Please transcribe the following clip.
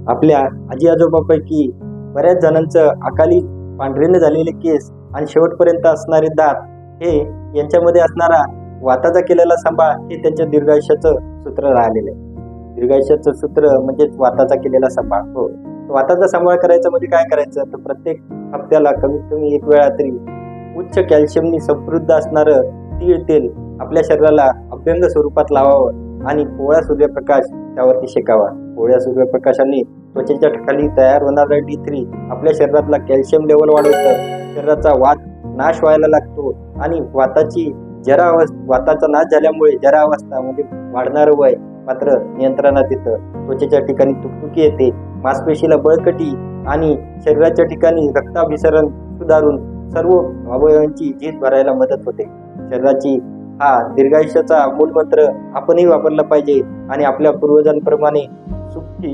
आपल्या आजी आजोबापैकी बऱ्याच जणांचं अकाली पांढरेने झालेले केस आणि शेवटपर्यंत असणारे दात हे यांच्यामध्ये असणारा वाताचा केलेला सांभाळ हे त्यांच्या दीर्घायुष्याचं सूत्र राहिलेलं आहे. दीर्घायुष्याचं सूत्र म्हणजेच वाताचा केलेला सांभाळ. हो, वाताचा सांभाळ करायचा म्हणजे काय करायचं तर प्रत्येक हप्त्याला कमीत कमी एक वेळा तरी उच्च कॅल्शियमनी समृद्ध असणारं तीळ तेल आपल्या शरीराला अभ्यंग स्वरूपात लावावं आणि कोवळा सूर्यप्रकाश त्यावरती शेकावा. कोवळ्या सूर्यप्रकाशाने त्वचेच्या ठिकाणी तयार होणारा D3 आपल्या शरीरातला कॅल्शियम लेवल वाढवतं. शरीराचा वात नाश व्हायला लागतो आणि वाताचा नाश झाल्यामुळे जरा अवस्था म्हणजे वाढणारं वय मात्र नियंत्रणात येतं. त्वचेच्या ठिकाणी तुकतुकी येते, मांसपेशीला बळकटी आणि शरीराच्या ठिकाणी रक्ताभिसरण सुधारून सर्व अवयवांची झीज भरायला मदत होते. शरीराची हा दीर्घायुष्याचा मूलमंत्र आपणही वापरला पाहिजे आणि आपल्या पूर्वजांप्रमाणे सुखी